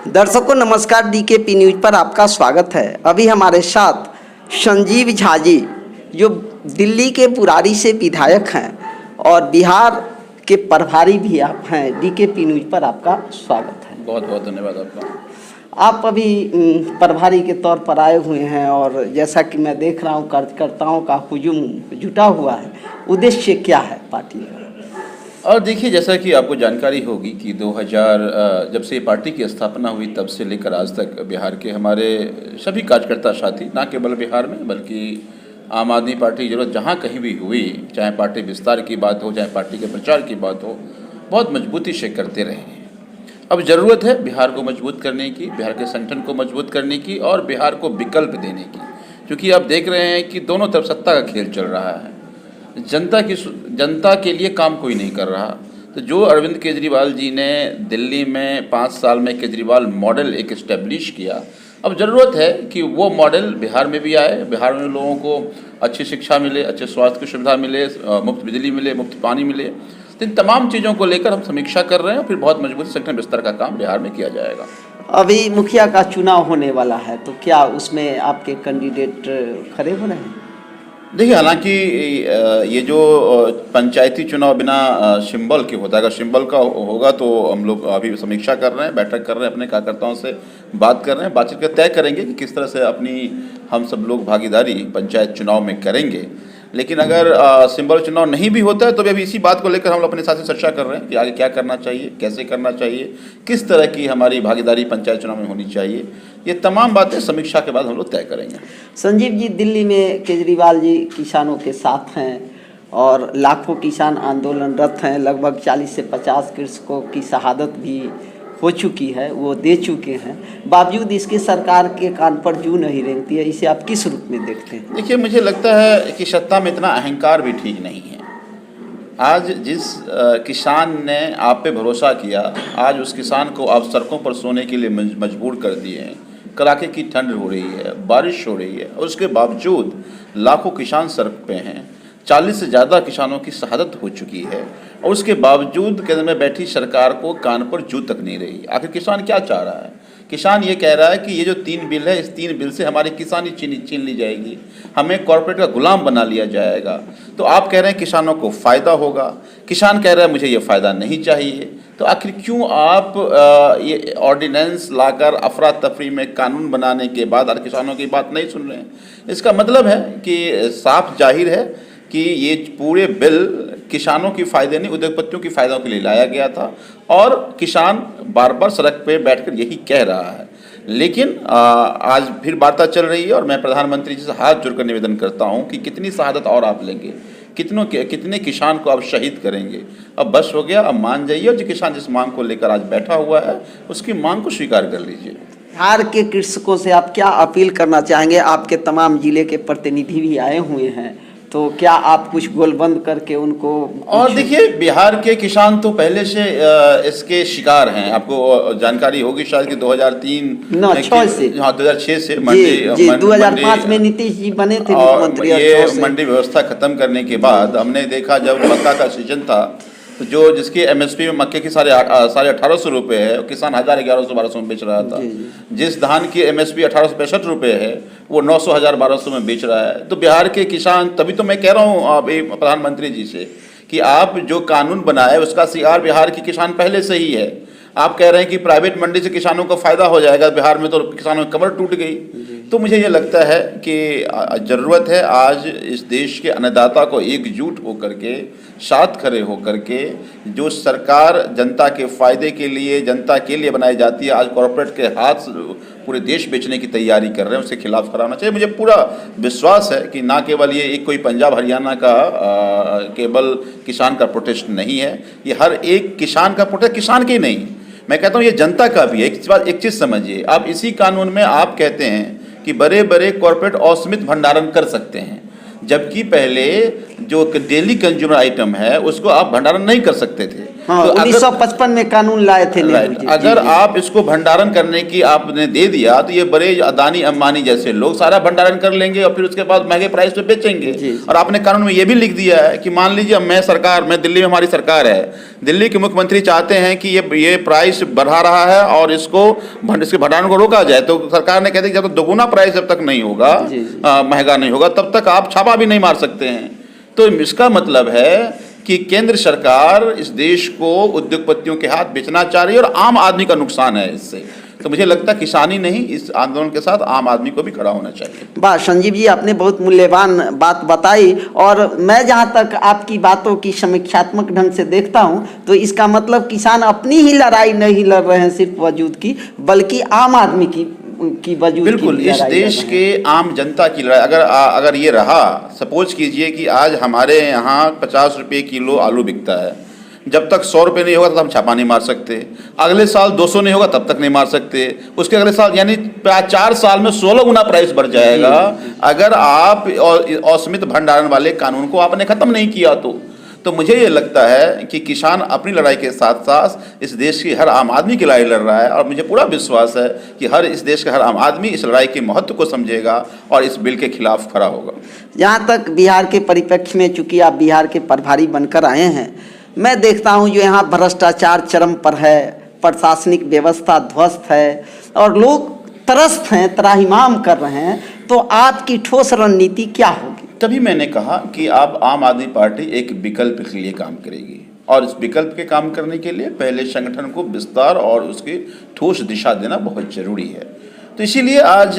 दर्शकों नमस्कार, DKP news पर आपका स्वागत है। अभी हमारे साथ संजीव झा जी जो दिल्ली के पुरारी से विधायक हैं और बिहार के प्रभारी भी आप हैं। डीकेपी न्यूज पर आपका स्वागत है। बहुत बहुत धन्यवाद आपका। आप अभी प्रभारी के तौर पर आए हुए हैं और जैसा कि मैं देख रहा हूं कार्यकर्ताओं का हुजूम जुटा हुआ है। उद्देश्य क्या है पार्टी का? और देखिए, जैसा कि आपको जानकारी होगी कि 2000 जब से पार्टी की स्थापना हुई तब से लेकर आज तक बिहार के हमारे सभी कार्यकर्ता साथी, ना केवल बिहार में बल्कि आम आदमी पार्टी की जरूरत जहाँ कहीं भी हुई, चाहे पार्टी विस्तार की बात हो, चाहे पार्टी के प्रचार की बात हो, बहुत मजबूती से करते रहे हैं। अब ज़रूरत है बिहार को मजबूत करने की, बिहार के संगठन को मजबूत करने की और बिहार को विकल्प देने की, क्योंकि आप देख रहे हैं कि दोनों तरफ सत्ता का खेल चल रहा है। जनता के लिए काम कोई नहीं कर रहा। तो जो अरविंद केजरीवाल जी ने दिल्ली में 5 साल में केजरीवाल मॉडल एक इस्टेब्लिश किया, अब ज़रूरत है कि वो मॉडल बिहार में भी आए। बिहार में लोगों को अच्छी शिक्षा मिले, अच्छे स्वास्थ्य की सुविधा मिले, मुफ्त बिजली मिले, मुफ्त पानी मिले। तो इन तमाम चीज़ों को लेकर हम समीक्षा कर रहे हैं, फिर बहुत मजबूत संगठन विस्तार का काम बिहार में किया जाएगा। अभी मुखिया का चुनाव होने वाला है, तो क्या उसमें आपके कैंडिडेट खड़े हो रहे हैं? देखिए, हालांकि ये जो पंचायती चुनाव बिना सिंबल के होता है, अगर सिंबल का होगा तो हम लोग अभी समीक्षा कर रहे हैं, बैठक कर रहे हैं, अपने कार्यकर्ताओं से बात कर रहे हैं, बातचीत कर तय करेंगे कि किस तरह से अपनी हम सब लोग भागीदारी पंचायत चुनाव में करेंगे। लेकिन अगर सिंबल चुनाव नहीं भी होता है तो भी अभी इसी बात को लेकर हम लोग अपने साथ चर्चा कर रहे हैं कि आगे क्या करना चाहिए, कैसे करना चाहिए, किस तरह की हमारी भागीदारी पंचायत चुनाव में होनी चाहिए। ये तमाम बातें समीक्षा के बाद हम लोग तय करेंगे। संजीव जी, दिल्ली में केजरीवाल जी किसानों के साथ हैं और लाखों किसान आंदोलनरत हैं। लगभग 40 से 50 कृषकों की शहादत भी हो चुकी है, वो दे चुके हैं। बावजूद इसके सरकार के कान पर जू नहीं रेंगती है। इसे आप किस रूप में देखते हैं? देखिए, मुझे लगता है कि सत्ता में इतना अहंकार भी ठीक नहीं है। आज जिस किसान ने आप पे भरोसा किया, आज उस किसान को आप सड़कों पर सोने के लिए मजबूर कर दिए हैं। कड़ाके की ठंड हो रही है, बारिश हो रही है और उसके बावजूद लाखों किसान सड़क पे हैं। 40 से ज़्यादा किसानों की शहादत हो चुकी है और उसके बावजूद केंद्र में बैठी सरकार को कान पर जू तक नहीं रही। आखिर किसान क्या चाह रहा है? किसान ये कह रहा है कि ये जो 3 बिल है, इस 3 बिल से हमारी किसानी छीन ली जाएगी, हमें कॉर्पोरेट का गुलाम बना लिया जाएगा। तो आप कह रहे हैं किसानों को फ़ायदा होगा, किसान कह रहा है मुझे ये फ़ायदा नहीं चाहिए। तो आखिर क्यों आप ये ऑर्डिनेंस लाकर अफरा तफरी में कानून बनाने के बाद और किसानों की बात नहीं सुन रहे हैं? इसका मतलब है कि साफ जाहिर है कि ये पूरे बिल किसानों की फ़ायदे नहीं, उद्योगपतियों की फ़ायदों के लिए लाया गया था और किसान बार बार सड़क पे बैठकर यही कह रहा है। लेकिन आज फिर वार्ता चल रही है और मैं प्रधानमंत्री जी से हाथ जोड़कर निवेदन करता हूं कि कितनी शहादत और आप लेंगे, कितने किसान को आप शहीद करेंगे? अब बस हो गया, अब मान जाइए और जो किसान जिस मांग को लेकर आज बैठा हुआ है उसकी मांग को स्वीकार कर लीजिए। बिहार के कृषकों से आप क्या अपील करना चाहेंगे? आपके तमाम जिले के प्रतिनिधि भी आए हुए हैं, तो क्या आप कुछ गोलबंद करके उनको? और देखिए, बिहार के किसान तो पहले से इसके शिकार हैं। आपको जानकारी होगी शायद कि 2006 से 2005 में नीतीश जी बने थे मुख्यमंत्री। ये मंडी व्यवस्था खत्म करने के बाद हमने देखा, जब मक्का का सीजन था तो जो जिसकी एमएसपी में मक्के की 1850 रुपये है, किसान 1100-1200 में बेच रहा था। जिस धान की एमएसपी 1865 रुपये है वो 900-1200 में बेच रहा है। तो बिहार के किसान, तभी तो मैं कह रहा हूँ प्रधानमंत्री जी से कि आप जो कानून बनाए उसका शिकार बिहार के किसान पहले से ही है। आप कह रहे हैं कि प्राइवेट मंडी से किसानों को फ़ायदा हो जाएगा, बिहार में तो किसानों की कमर टूट गई। तो मुझे ये लगता है कि ज़रूरत है आज इस देश के अन्नदाता को एकजुट होकर के, साथ खड़े होकर के, जो सरकार जनता के फ़ायदे के लिए, जनता के लिए बनाई जाती है, आज कॉर्पोरेट के हाथ पूरे देश बेचने की तैयारी कर रहे हैं, उसके खिलाफ खड़ा होना चाहिए। मुझे पूरा विश्वास है कि ना केवल ये एक कोई पंजाब हरियाणा का केवल किसान का प्रोटेस्ट नहीं है, ये हर एक किसान का प्रोटेस्ट, किसान के ही नहीं, मैं कहता हूँ ये जनता का भी है। एक चीज़ समझिए, आप इसी कानून में आप कहते हैं कि बड़े बड़े कॉर्पोरेट असीमित भंडारण कर सकते हैं, जबकि पहले जो डेली कंज्यूमर आइटम है उसको आप भंडारण नहीं कर सकते थे। हाँ, तो 1955 में कानून लाए थे नेहरू जी। अगर जी, आप इसको भंडारण करने की आपने दे दिया तो ये बड़े अदानी अंबानी जैसे लोग सारा भंडारण कर लेंगे और फिर उसके बाद महंगे प्राइस पे बेचेंगे। जी। और आपने कानून में ये भी लिख दिया है कि मान लीजिए मैं दिल्ली में हमारी सरकार है, दिल्ली के मुख्यमंत्री चाहते हैं कि ये प्राइस बढ़ा रहा है और इसके भंडारण को रोका जाए, तो सरकार ने कहते कि जब तक दोगुना प्राइस जब तक नहीं होगा, महंगा नहीं होगा, तब तक आप छापा भी नहीं मार सकते हैं। तो इसका मतलब है कि केंद्र सरकार इस देश को उद्योगपतियों के हाथ बेचना चाह रही है और आम आदमी का नुकसान है इससे। तो मुझे लगता है किसानी नहीं, इस आंदोलन के साथ आम आदमी को भी खड़ा होना चाहिए। वाह संजीव जी, आपने बहुत मूल्यवान बात बताई और मैं जहाँ तक आपकी बातों की समीक्षात्मक ढंग से देखता हूँ तो इसका मतलब किसान अपनी ही लड़ाई नहीं लड़ रहे हैं सिर्फ वजूद की, बल्कि आम आदमी की वजूद बिल्कुल, इस देश के आम जनता की लड़ाई। अगर ये रहा, सपोज कीजिए कि आज हमारे यहाँ 50 रुपये किलो आलू बिकता है, जब तक 100 रुपये नहीं होगा तब हम छापा नहीं मार सकते, अगले साल 200 नहीं होगा तब तक नहीं मार सकते, उसके अगले साल यानी 4 साल में 16 गुना प्राइस बढ़ जाएगा अगर आप असीमित भंडारण वाले कानून को आपने खत्म नहीं किया। तो मुझे ये लगता है कि किसान अपनी लड़ाई के साथ साथ इस देश की हर आम आदमी की लड़ाई लड़ रहा है और मुझे पूरा विश्वास है कि इस देश का हर आम आदमी इस लड़ाई के महत्व को समझेगा और इस बिल के खिलाफ खड़ा होगा। जहाँ तक बिहार के परिप्रेक्ष्य में, चूंकि आप बिहार के प्रभारी बनकर आए हैं, मैं देखता हूँ जो यहाँ भ्रष्टाचार चरम पर है, प्रशासनिक व्यवस्था ध्वस्त है और लोग त्रस्त हैं, त्राहिमाम कर रहे हैं, तो आपकी ठोस रणनीति क्या होगी? तभी मैंने कहा कि आप आम आदमी पार्टी एक विकल्प के लिए काम करेगी और इस विकल्प के काम करने के लिए पहले संगठन को विस्तार और उसकी ठोस दिशा देना बहुत जरूरी है। तो इसीलिए आज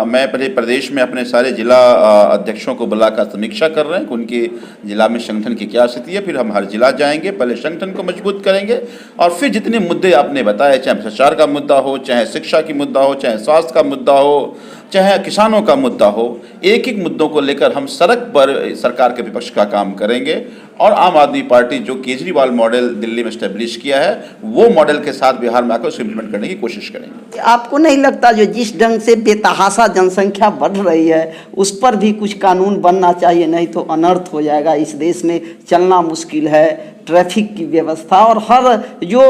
मैं प्रदेश में अपने सारे जिला अध्यक्षों को बुलाकर समीक्षा कर रहे हैं कि उनके जिला में संगठन की क्या स्थिति है। फिर हम हर जिला जाएंगे, पहले संगठन को मजबूत करेंगे और फिर जितने मुद्दे आपने बताए, चाहे भ्रष्टाचार का मुद्दा हो, चाहे शिक्षा की मुद्दा हो, चाहे स्वास्थ्य का मुद्दा हो, चाहे किसानों का मुद्दा हो, एक एक मुद्दों को लेकर हम सड़क पर सरकार के विपक्ष का काम करेंगे और आम आदमी पार्टी जो केजरीवाल मॉडल दिल्ली में स्टैब्लिश किया है वो मॉडल के साथ बिहार में आकर उसको इम्प्लीमेंट करने की कोशिश करेंगे। आपको नहीं लगता जो जिस ढंग से बेतहाशा जनसंख्या बढ़ रही है उस पर भी कुछ कानून बनना चाहिए, नहीं तो अनर्थ हो जाएगा, इस देश में चलना मुश्किल है, ट्रैफिक की व्यवस्था और हर जो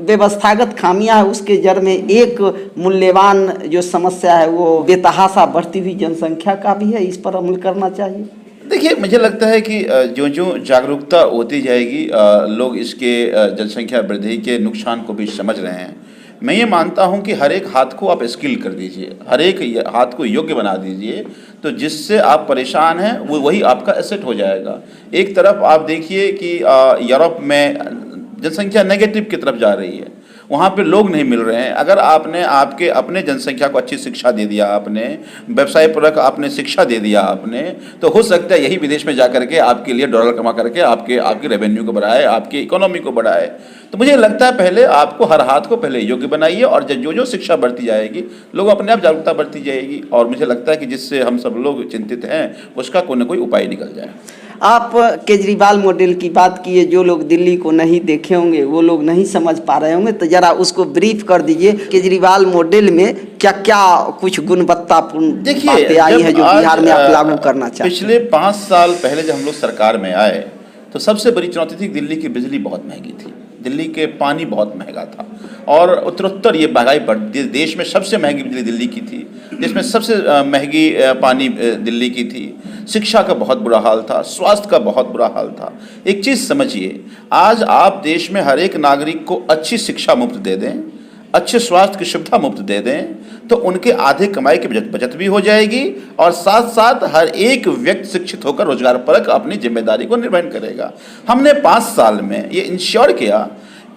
व्यवस्थागत खामियां है उसके जड़ में एक मूल्यवान जो समस्या है वो बेतहाशा बढ़ती हुई जनसंख्या का भी है, इस पर अमल करना चाहिए। देखिए, मुझे लगता है कि जो जो जागरूकता होती जाएगी, लोग इसके जनसंख्या वृद्धि के नुकसान को भी समझ रहे हैं। मैं ये मानता हूँ कि हर एक हाथ को आप स्किल कर दीजिए, हर एक हाथ को योग्य बना दीजिए, तो जिससे आप परेशान हैं वो वही आपका एसेट हो जाएगा। एक तरफ आप देखिए कि यूरोप में जनसंख्या नेगेटिव की तरफ जा रही है, वहाँ पे लोग नहीं मिल रहे हैं। अगर आपने आपके अपने जनसंख्या को अच्छी शिक्षा दे दिया, आपने व्यवसाय परक आपने शिक्षा दे दिया आपने, तो हो सकता है यही विदेश में जा करके आपके लिए डॉलर कमा करके आपकी रेवेन्यू को बढ़ाए, आपकी इकोनॉमी को बढ़ाए। तो मुझे लगता है पहले आपको हर हाथ को पहले योग्य बनाइए और जो जो शिक्षा बढ़ती जाएगी लोग अपने आप जागरूकता बढ़ती जाएगी और मुझे लगता है कि जिससे हम सब लोग चिंतित हैं उसका कोई ना कोई उपाय निकल जाए। आप केजरीवाल मॉडल की बात किए, जो लोग दिल्ली को नहीं देखे होंगे वो लोग नहीं समझ पा रहे होंगे, तो जरा उसको ब्रीफ कर दीजिए। केजरीवाल मॉडल में क्या क्या कुछ गुणवत्तापूर्ण बातें आई है जो बिहार में आप लागू करना चाहते हैं? पिछले 5 साल पहले जब हम लोग सरकार में आए तो सबसे बड़ी चुनौती थी दिल्ली की बिजली बहुत महंगी थी, दिल्ली के पानी बहुत महंगा था और उत्तरोत्तर ये महंगाई बढ़ती, देश में सबसे महंगी बिजली दिल्ली की थी, देश में सबसे महंगी पानी दिल्ली की थी, शिक्षा का बहुत बुरा हाल था, स्वास्थ्य का बहुत बुरा हाल था। एक चीज़ समझिए, आज आप देश में हर एक नागरिक को अच्छी शिक्षा मुफ्त दे दें, अच्छे स्वास्थ्य की सुविधा मुफ्त दे दें, तो उनके आधे कमाई की बचत भी हो जाएगी और साथ साथ हर एक व्यक्ति शिक्षित होकर रोजगार परक अपनी जिम्मेदारी को निर्वहन करेगा। हमने 5 साल में ये इंश्योर किया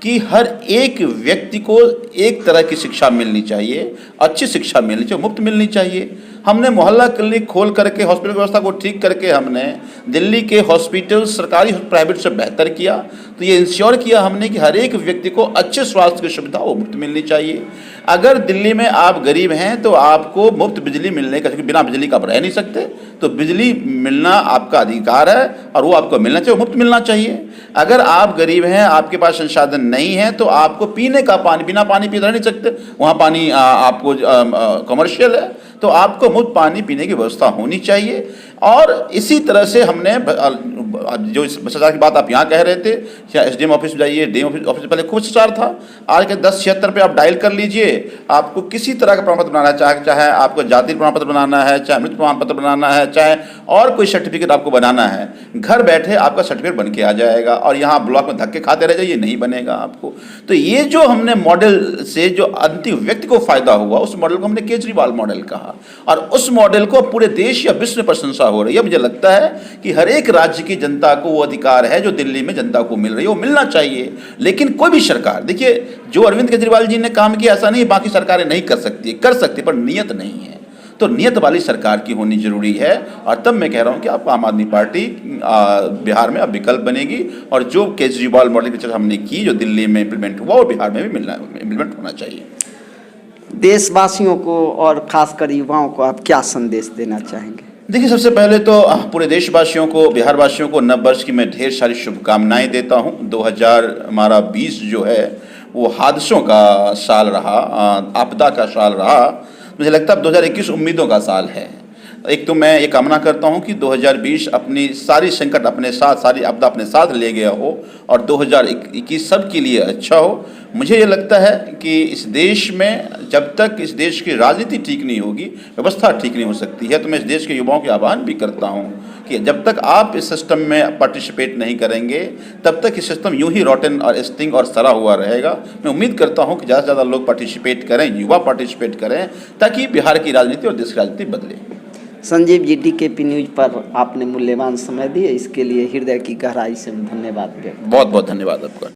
कि हर एक व्यक्ति को एक तरह की शिक्षा मिलनी चाहिए, अच्छी शिक्षा मिलनी चाहिए, मुफ्त मिलनी चाहिए। हमने मोहल्ला क्लिनिक खोल करके हॉस्पिटल व्यवस्था को ठीक करके हमने दिल्ली के हॉस्पिटल सरकारी प्राइवेट से बेहतर किया। तो ये इंश्योर किया हमने कि हर एक व्यक्ति को अच्छे स्वास्थ्य की सुविधा वो मुफ्त मिलनी चाहिए। अगर दिल्ली में आप गरीब हैं तो आपको मुफ्त बिजली मिलने का, क्योंकि बिना बिजली का आप रह नहीं सकते, तो बिजली मिलना आपका अधिकार है और वो आपको मिलना चाहिए, मुफ्त मिलना चाहिए। अगर आप गरीब हैं, आपके पास संसाधन नहीं है, तो आपको पीने का पानी, बिना पानी पी रह नहीं सकते, वहाँ पानी आपको कमर्शियल है, तो आपको मुफ्त पानी पीने की व्यवस्था होनी चाहिए। और इसी तरह से हमने जो इस भ्रष्टाचार की बात आप यहाँ कह रहे थे, या एसडीएम ऑफिस में जाइए, डीएम ऑफिस में पहले खूब भ्रष्टाचार था। आज के 1076 पे आप डायल कर लीजिए, आपको किसी तरह का प्रमाण पत्र बनाना है, चाहे आपको जाति प्रमाण पत्र बनाना है, चाहे मृत्यु प्रमाण पत्र बनाना है, चाहे और कोई सर्टिफिकेट आपको बनाना है, घर बैठे आपका सर्टिफिकेट बन के आ जाएगा। और यहाँ ब्लॉक में धक्के खाते रह जाइए, नहीं बनेगा आपको। तो ये जो हमने मॉडल से जो अंतिम व्यक्ति को फायदा हुआ, उस मॉडल को हमने केजरीवाल मॉडल कहा, और उस मॉडल को पूरे देश या विश्व में प्रशंसा हो रही है। मुझे लगता है कि हर एक राज्य की जनता को वो अधिकार है जो दिल्ली में जनता को मिल रही है, वो मिलना चाहिए। लेकिन कोई भी सरकार, देखिए जो अरविंद केजरीवाल जी ने काम किया, ऐसा नहीं बाकी सरकारें नहीं कर सकती, कर सकती, पर नियत नहीं है। तो नियत वाली सरकार की होनी जरूरी है। और तब मैं कह रहा हूं कि आपको आम आदमी पार्टी बिहार में अब विकल्प बनेगी, और जो केजरीवाल मॉडल की चर्चा हमने की, जो दिल्ली में इंप्लीमेंट हुआ, वो बिहार में भी इम्प्लीमेंट होना चाहिए। देशवासियों को और खासकर युवाओं को आप क्या संदेश देना चाहेंगे? देखिए, सबसे पहले तो पूरे देशवासियों को, बिहार वासियों को नव वर्ष की मैं ढेर सारी शुभकामनाएं देता हूं। 2020 जो है वो हादसों का साल रहा, आपदा का साल रहा। मुझे लगता है 2021 उम्मीदों का साल है। एक तो मैं ये कामना करता हूं कि 2020 अपनी सारी संकट अपने साथ, सारी आपदा अपने साथ ले गया हो, और 2021 सबके लिए अच्छा हो। मुझे ये लगता है कि इस देश में जब तक इस देश की राजनीति ठीक नहीं होगी, व्यवस्था ठीक नहीं हो सकती है। तो मैं इस देश के युवाओं के आह्वान भी करता हूं कि जब तक आप इस सिस्टम में पार्टिसिपेट नहीं करेंगे, तब तक इस सिस्टम यूं ही रॉटन और स्टिंग और सड़ा हुआ रहेगा। मैं उम्मीद करता हूं कि ज़्यादा से ज़्यादा लोग पार्टिसिपेट करें, युवा पार्टिसिपेट करें, ताकि बिहार की राजनीति और देश की राजनीति बदले। संजीव जी, DKP न्यूज पर आपने मूल्यवान समय दिए, इसके लिए हृदय की गहराई से धन्यवाद। बहुत बहुत धन्यवाद आपका।